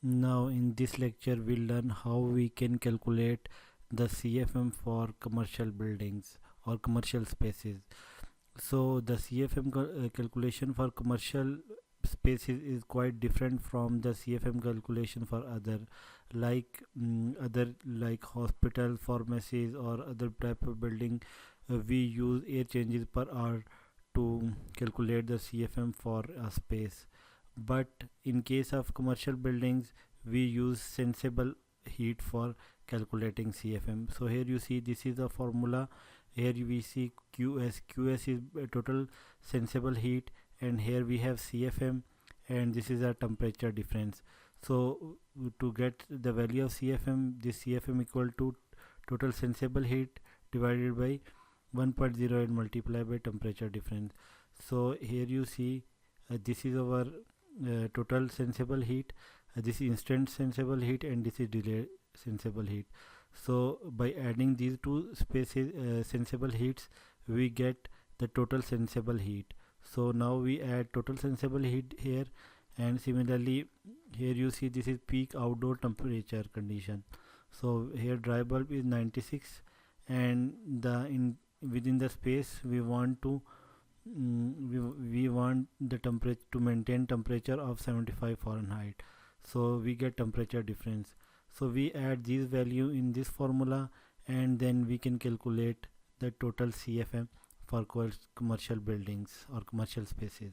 Now in this lecture we'll learn how we can calculate the CFM for commercial buildings or commercial spaces. So the CFM calculation for commercial spaces is quite different from the CFM calculation for other like hospital, pharmacies or other type of building. We use air changes per hour to calculate the CFM for a space, but in case of commercial buildings we use sensible heat for calculating CFM. So here you see this is the formula. Here we see QS is total sensible heat, and here we have CFM, and this is a temperature difference. So to get the value of CFM, this CFM equal to total sensible heat divided by 1.0 and multiplied by temperature difference. So here you see this is our total sensible heat, this is instant sensible heat, and this is delayed sensible heat. So by adding these two spaces sensible heats, we get the total sensible heat. So now we add total sensible heat here, and similarly here you see this is peak outdoor temperature condition. So here dry bulb is 96, and the in within the space we want to we want the temperature to maintain temperature of 75 Fahrenheit. So we get temperature difference. So we add these value in this formula, and then we can calculate the total CFM for commercial buildings or commercial spaces.